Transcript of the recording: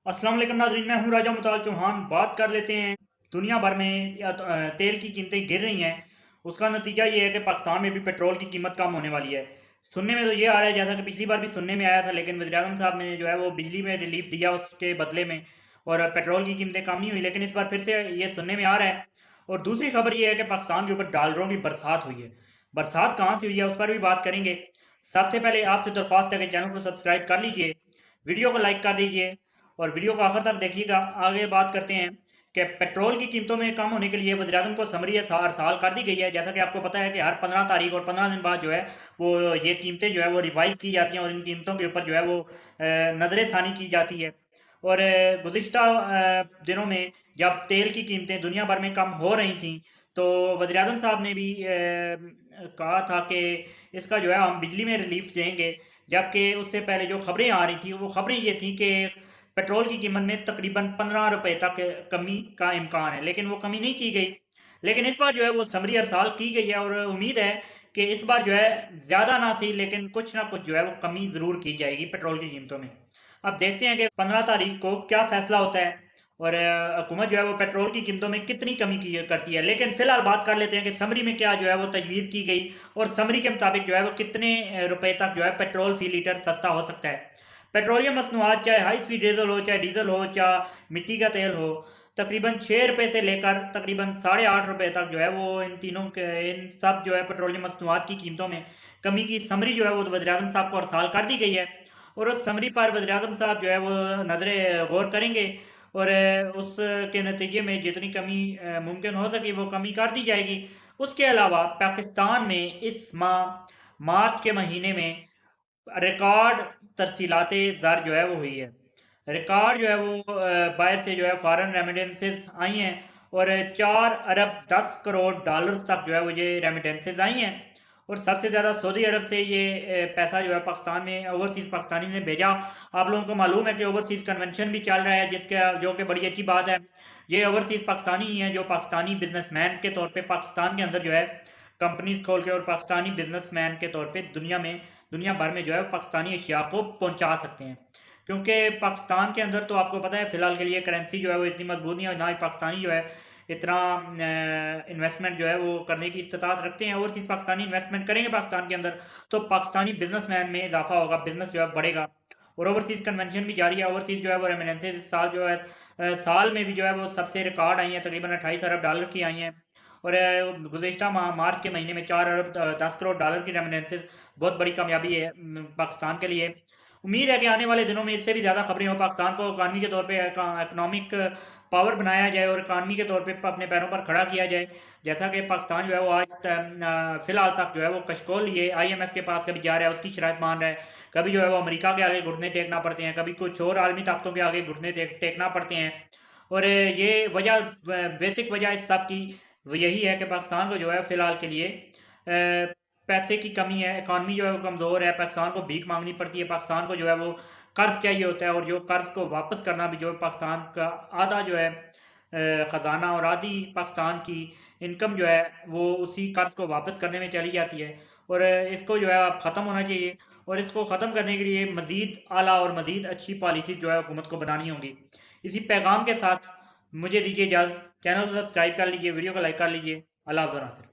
अस्सलाम वालेकुम नाज़रीन, मैं हूँ राजा मुताल चौहान। बात कर लेते हैं दुनिया भर में तेल की कीमतें गिर रही हैं। उसका नतीजा ये है कि पाकिस्तान में भी पेट्रोल की कीमत कम होने वाली है। सुनने में तो ये आ रहा है जैसा कि पिछली बार भी सुनने में आया था, लेकिन वज़ीर-ए-आज़म साहब ने जो है वो बिजली में रिलीफ दिया उसके बदले में, और पेट्रोल की कीमतें कम नहीं हुई। लेकिन इस बार फिर से ये सुनने में आ रहा है। और दूसरी खबर ये है कि पाकिस्तान के ऊपर डॉलरों की बरसात हुई है। बरसात कहाँ से हुई है उस पर भी बात करेंगे। सबसे पहले आपसे दरख्वास्त है कि चैनल को सब्सक्राइब कर लीजिए, वीडियो को लाइक कर दीजिए और वीडियो को आखिर तक देखिएगा। आगे बात करते हैं कि पेट्रोल की कीमतों में कम होने के लिए वज़ीर-ए-आज़म को समरी हर साल कर दी गई है। जैसा कि आपको पता है कि हर 15 तारीख और 15 दिन बाद जो है वो ये कीमतें जो है वो रिवाइज़ की जाती हैं और इन कीमतों के ऊपर जो है वो नज़र-ए-षानी की जाती है। और गुज़िश्ता दिनों में जब तेल की कीमतें दुनिया भर में कम हो रही थीं, तो वज़ीर-ए-आज़म साहब ने भी कहा था कि इसका जो है हम बिजली में रिलीफ़ देंगे। जबकि उससे पहले जो खबरें आ रही थी वो खबरें ये थी कि पेट्रोल की कीमत में तकरीबन 15 रुपए तक कमी का इम्कान है, लेकिन वो कमी नहीं की गई। लेकिन इस बार जो है वो समरी हड़ताल की गई है और उम्मीद है कि इस बार जो है ज़्यादा ना सही लेकिन कुछ ना कुछ जो है वो कमी ज़रूर की जाएगी पेट्रोल की कीमतों में। अब देखते हैं कि 15 तारीख को क्या फैसला होता है और हुकूमत जो है वो पेट्रोल की कीमतों में कितनी कमी की करती है। लेकिन फिलहाल बात कर लेते हैं कि समरी में क्या जो है वो तजवीज़ की गई और समरी के मुताबिक जो है वो कितने रुपए तक जो है पेट्रोल फी लीटर सस्ता हो सकता है। पेट्रोलियम मसनूआत चाहे हाई स्पीड डीजल हो चाहे मिट्टी का तेल हो, तकरीबन 6 रुपए से लेकर तकरीबन 8.5 रुपए तक जो है वो इन सब जो है पेट्रोलियम मसनूआत की कीमतों में कमी की समरी जो है वो वज़ीर-ए-आज़म साहब को अरसाल कर दी गई है। और उस समरी पर वज़ीर-ए-आज़म साहब जो है वो नज़र गौर करेंगे और उसके नतीजे में जितनी कमी मुमकिन हो सके वो कमी कर दी जाएगी। उसके अलावा पाकिस्तान में इस माह मार्च के महीने में रिकॉर्ड तरसीलाते ज़र जो है वो हुई है। रिकॉर्ड जो है वो बाहर से जो है फॉरेन रेमिटेंसेस आई हैं और 4 अरब 10 करोड़ डॉलर्स तक जो है वो ये रेमिटेंसेस आई हैं। और सबसे ज़्यादा सऊदी अरब से ये पैसा जो है पाकिस्तान में ओवरसीज़ पाकिस्तानी ने भेजा। आप लोगों को मालूम है कि ओवरसीज़ कन्वेंशन भी चल रहा है जिसका जो कि बड़ी अच्छी बात है। ये ओवरसीज़ पाकिस्तानी ही हैं जो पाकिस्तानी बिजनेसमैन के तौर पे पाकिस्तान के अंदर जो है कंपनीज खोल के और पाकिस्तानी बिजनेसमैन के तौर पे दुनिया भर में जो है पाकिस्तानी अशिया को पहुंचा सकते हैं। क्योंकि पाकिस्तान के अंदर तो आपको पता है फ़िलहाल के लिए करेंसी जो है वो इतनी मजबूत नहीं है, ना ही पाकिस्तानी जो है इतना इन्वेस्टमेंट जो है वो करने की इस्तात रखते हैं। ओवरसीज़ पाकिस्तानी इन्वेस्टमेंट करेंगे पाकिस्तान के अंदर तो पाकिस्तानी बिजनेसमैन में इजाफा होगा, बिजनेस जो है बढ़ेगा। और ओवरसीज़ कन्वेंशन भी जारी है। ओवरसीज़ जो है वो रेमिटेंसेस इस साल जो है साल में भी जो है वो सबसे रिकॉर्ड आई हैं, तकरीबन 28 अरब डॉलर की आई हैं। और गुज़िश्ता मार्च के महीने में 4 अरब 10 करोड़ डॉलर की रेमिटेंसेस बहुत बड़ी कामयाबी है पाकिस्तान के लिए। उम्मीद है कि आने वाले दिनों में इससे भी ज़्यादा खबरें हो, पाकिस्तान को इकॉनमी के तौर पे इकनॉमिक पावर बनाया जाए और इकॉनमी के तौर पे अपने पैरों पर खड़ा किया जाए। जैसा कि पाकिस्तान जो है वो आज फ़िलहाल तक जो है वो कशकोल लिए आईएमएफ के पास कभी जा रहा है, उसकी शराइत मान रहा है, कभी जो है वो अमेरिका के आगे घुटने टेकना पड़ते हैं, कभी कुछ और आलमी ताकतों के आगे घुटने टेकना पड़ते हैं। और ये वजह बेसिक वजह इस सब की वो यही है कि पाकिस्तान को जो है फ़िलहाल के लिए पैसे की कमी है, इकॉनमी जो है वो कमज़ोर है, पाकिस्तान को भीख मांगनी पड़ती है, पाकिस्तान को जो है वो कर्ज़ चाहिए होता है और जो कर्ज़ को वापस करना भी जो है पाकिस्तान का आधा जो है ख़जाना और आधी पाकिस्तान की इनकम जो है वो उसी कर्ज़ को वापस करने में चली जाती है। और इसको जो है अब ख़त्म होना चाहिए और इसको ख़त्म करने के लिए मज़ीद आला और मज़ीद अच्छी पॉलिसी जो है हुकूमत को बनानी होगी। इसी पैगाम के साथ मुझे दीजिए इजाज़त। चैनल को सब्सक्राइब कर लीजिए, वीडियो को लाइक कर लीजिए। अल्लाह हाफ़िज़ नासिर।